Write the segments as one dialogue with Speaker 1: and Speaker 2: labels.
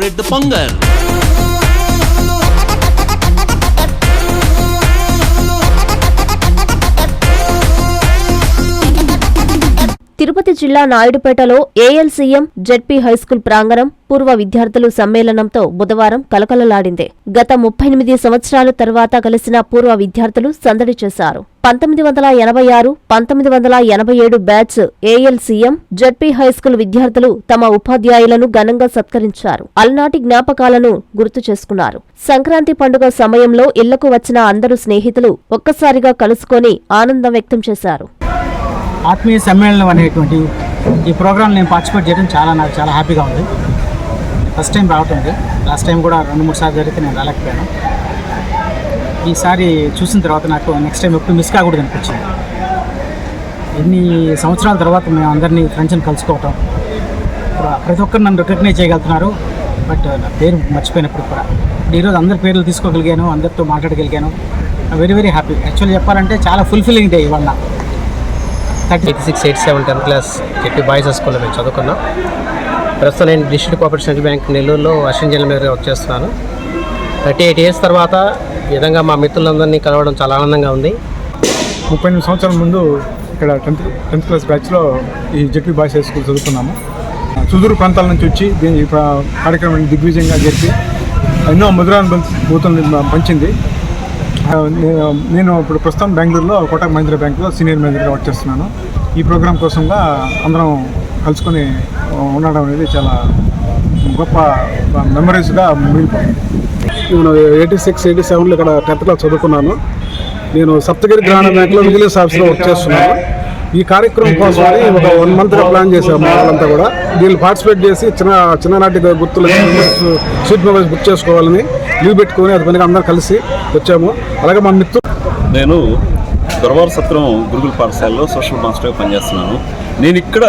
Speaker 1: Bread pongal.
Speaker 2: Tirupati జిల్లా నాయుడుపేటలో ఏఎల్సీఎం ZP high school ప్రాంగణం పూర్వ విద్యార్థులు సమ్మేళనంతో బుధవారం కలకలలాడింది. గత 38 సంవత్సరాల తర్వాత కలిసిన పూర్వ విద్యార్థులు సందడి చేశారు. 1986, 1987 బ్యాచ్ ఏఎల్సీఎం జెడ్పీ హైస్కూల్ విద్యార్థులు తమ ఉపాధ్యాయులను ఘనంగా సత్కరించారు. అలనాటి జ్ఞాపకాలను గుర్తు చేసుకున్నారు. సంక్రాంతి పండుగ సమయంలో ఇళ్లకు వచ్చిన అందరు స్నేహితులు ఒక్కసారిగా కలుసుకొని ఆనందం వ్యక్తం చేశారు.
Speaker 3: ఆత్మీయ సమ్మేళనం అనేటువంటి ఈ ప్రోగ్రాం నేను పార్టిసిపేట్ చేయడం నాకు చాలా హ్యాపీగా ఉంది. ఫస్ట్ టైం రావటం ఉంది. లాస్ట్ టైం కూడా 2-3 సార్లు జరిగితే నేను రాలేకపోయాను. ఈసారి చూసిన తర్వాత నాకు నెక్స్ట్ టైం ఎప్పుడు మిస్ కాకూడదు అనిపించింది. ఎన్ని సంవత్సరాల తర్వాత మేము అందరినీ ఫ్రెండ్స్ని కలుసుకోవటం, ప్రతి ఒక్కరు నన్ను రికగ్నైజ్ చేయగలుగుతున్నారు. బట్ నా పేరు మర్చిపోయినప్పుడు కూడా ఈరోజు అందరి పేర్లు తీసుకోగలిగాను, అందరితో మాట్లాడగలిగాను. Very very happy. యాక్చువల్లీ చెప్పాలంటే చాలా ఫుల్ఫిల్లింగ్ డే ఇవాళ.
Speaker 4: 86, 87 10th క్లాస్ జెడ్పీ బాయ్స్ స్కూల్లో మేము చదువుకున్నాం. ప్రస్తుతం నేను డిస్ట్రిక్ట్ కోఆపరేటివ్ సెంట్రల్ బ్యాంక్ నెల్లూరులో అసిస్టెంట్ జనరల్ మేనేజర్గా వర్క్ చేస్తున్నాను. 38 years తర్వాత ఈ విధంగా మా మిత్రులందరినీ కలవడం చాలా ఆనందంగా ఉంది.
Speaker 5: 38 సంవత్సరాల ముందు ఇక్కడ 10th క్లాస్ బ్యాచ్లో ఈ జెడ్పీ బాయ్స్ హై స్కూల్ చదువుకున్నాము. సుదూర ప్రాంతాల నుంచి వచ్చి దీని కార్యక్రమాన్ని దిగ్విజయంగా జరిపి ఎన్నో మధురానుభూతులను పంచింది. నేను ఇప్పుడు ప్రస్తుతం బెంగళూరులో కోటక్ మహీంద్రా బ్యాంకులో సీనియర్ మేనేజర్గా వర్క్ చేస్తున్నాను. ఈ ప్రోగ్రాం కోసంగా అందరం కలుసుకొని ఉండడం అనేది చాలా గొప్ప మెమరీస్గా మిగిలిపోయింది.
Speaker 6: నేను 86, 87లో ఇక్కడ 10th క్లాస్ చదువుకున్నాను. నేను సప్తగిరి గ్రామీణ బ్యాంకులో విజిలెన్స్ ఆఫీస్లో వర్క్ చేస్తున్నాను. ఈ కార్యక్రమం కోసం ఒక 1 monthగా ప్లాన్ చేశాము. వాళ్ళంతా కూడా దీన్ని పార్టిసిపేట్ చేసి చిన్ననాటి గుర్తులు స్వీట్ మెమరీస్ బుక్ చేసుకోవాలని లీవ్ పెట్టుకొని అది పనిగా అందరం కలిసి వచ్చాము. అలాగే మా మిత్రులు,
Speaker 7: నేను దొరవార సత్రం గురుకుల పాఠశాలలో సోషల్ మాస్టర్గా పనిచేస్తున్నాను. నేను ఇక్కడ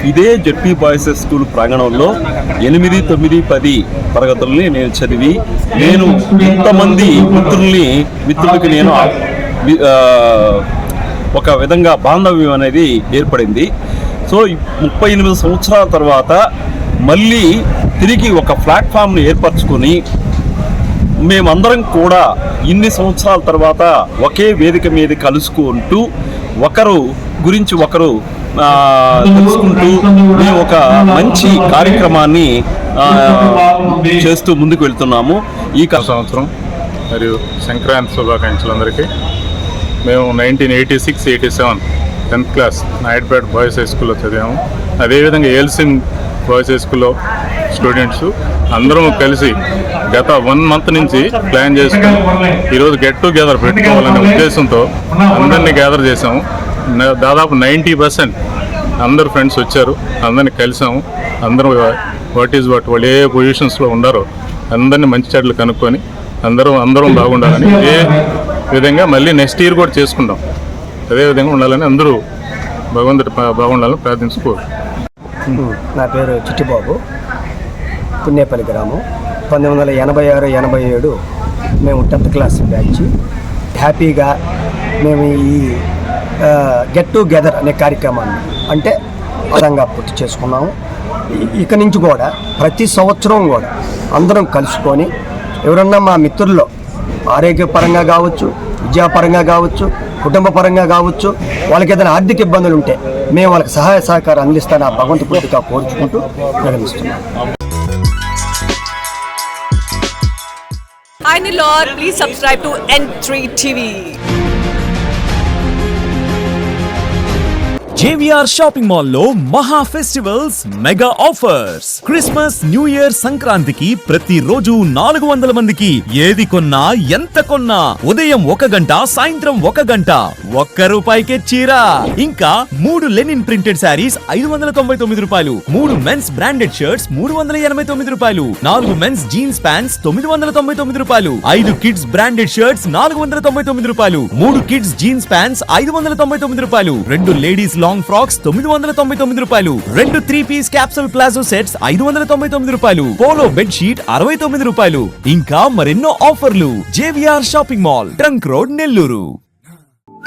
Speaker 7: ఇదే జెడ్పీ బాయ్స్ స్కూల్ ప్రాంగణంలో 8, 9, 10 తరగతుల్ని నేను చదివి నేను ఇంతమంది మిత్రులకి నేను ఒక విధంగా బాంధవ్యం అనేది ఏర్పడింది. సో 38 సంవత్సరాల తర్వాత మళ్ళీ తిరిగి ఒక ప్లాట్ఫామ్ని ఏర్పరచుకొని మేమందరం కూడా ఇన్ని సంవత్సరాల తర్వాత ఒకే వేదిక మీద కలుసుకుంటూ ఒకరు గురించి ఒకరు తెలుసుకుంటూ మేము ఒక మంచి కార్యక్రమాన్ని చేస్తూ ముందుకు వెళ్తున్నాము. ఈ
Speaker 5: సంవత్సరం మరియు సంక్రాంతి శుభాకాంక్షలు అందరికీ. మేము 1986, 87 10th class Naidupeta boys high స్కూల్లో చదివాము. అదేవిధంగా ఏఎల్సీఎం బాయ్స్ హై స్కూల్లో స్టూడెంట్స్ అందరం కలిసి గత 1 month నుంచి ప్లాన్ చేసుకుని ఈరోజు గెట్ టుగెదర్ పెట్టుకోవాలనే ఉద్దేశంతో అందరినీ గ్యాదర్ చేసాము. దాదాపు 90% అందరు ఫ్రెండ్స్ వచ్చారు. అందరినీ కలిసాము. అందరూ వాళ్ళు ఏ పొజిషన్స్లో ఉండారో అందరినీ మంచి చెడ్లు కనుక్కొని అందరం బాగుండాలని, ఏ విధంగా మళ్ళీ నెక్స్ట్ ఇయర్ కూడా చేసుకుంటాం అదేవిధంగా ఉండాలని అందరూ భగవంతుడు బాగుండాలని ప్రార్థించుకో.
Speaker 8: నా పేరు చిట్టిబాబు, పుణ్యపల్లి గ్రామం. 1986, 87 మేము 10th క్లాస్ బ్యాచ్. హ్యాపీగా మేము ఈ గెట్ టుగెదర్ అనే కార్యక్రమాన్ని అంటే విధంగా పూర్తి చేసుకున్నాము. ఇక నుంచి కూడా ప్రతి సంవత్సరం కూడా అందరం కలుసుకొని ఎవరన్నా మా మిత్రుల్లో ఆరోగ్యపరంగా కావచ్చు, విద్యాపరంగా కావచ్చు, కుటుంబ పరంగా కావచ్చు, వాళ్ళకి ఏదైనా ఆర్థిక ఇబ్బందులు ఉంటే మేము వాళ్ళకి సహాయ సహకారం అందిస్తాను ఆ భగవంతుడిగా కోరుచుకుంటూ నిర్వహిస్తున్నాం.
Speaker 9: Hi Nilor, please subscribe to N3 TV.
Speaker 10: JVR shopping mall లో మహా festivals mega offers. Christmas, new year, సంక్రాంతికి ప్రతి రోజు 400 మందికి ఏది కొన్నా ఎంత కొన్నా ఉదయం 1 గంట, సాయంత్రం 1 గంట ₹1కే చీర. ఇంకా 3 linen printed saris ₹599, 3 men's branded shirts ₹389, 4 men's jeans pants ₹999, 5 kids branded shirts ₹499, 3 kids jeans pants ₹599, 2 ladies long frocks ₹999, 2 3-piece capsule palazzo sets ₹599, polo bed sheet ₹69. ఇంకా మరెన్నో ఆఫర్లు. JVR shopping mall, trunk road, Nellore.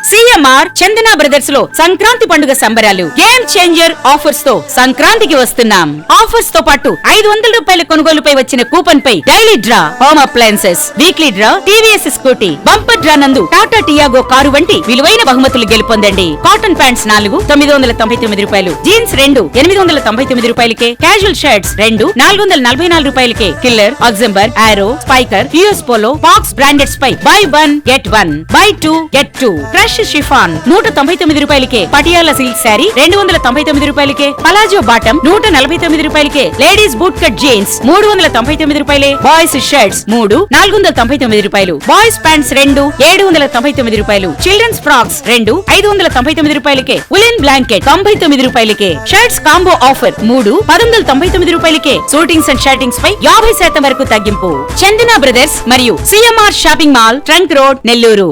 Speaker 1: CMR Chandana Brothers లో సంక్రాంతి పండుగ సంబరాలు game changer offers తో సంక్రాంతికి వస్తున్నాం. Offers తో పాటు 500 రూపాయల కొనుగోలుపై వచ్చిన కూపన్ పై daily draw home appliances, weekly draw TVS Scooty, bumper draw నందు టాటా టియాగో కారు వంటి విలువైన బహుమతులు గెలుపొందండి. కాటన్ ప్యాంట్స్ 4 999 రూపాయలు, జీన్స్ 2 899 రూపాయలకే, క్యాజువల్ షర్ట్స్ 2 444 రూపాయలకే, Killer, Oxemberg, Arrow, Spykar, US Polo, పాక్స్ బ్రాండెడ్స్ పై buy 1 get 1, buy 2 get 2, crush chiffon 199 రూపాయలకే, పటియాలా సిల్క్ శారీ 299 రూపాయలకే, పలాజో బాటం 149 రూపాయలకే, లేడీస్ బూట్ కట్ జీన్స్ 399 రూపాయలే, బాయ్స్ షర్ట్స్ 3 499 రూపాయలు, బాయ్స్ ప్యాంట్స్ 2 799 రూపాయలు, చిల్డ్రన్స్ ఫ్రాక్స్ 2 599 రూపాయలకే, ఉలెన్ బ్లాంకెట్ 99 రూపాయలకే, షర్ట్స్ కాంబో ఆఫర్ 3 199 రూపాయలకే, షూటింగ్స్ అండ్ షర్టింగ్స్ పై 50% వరకు తగ్గింపు. చందన బ్రదర్స్ మరియు CMR shopping mall, trunk road, Nellore.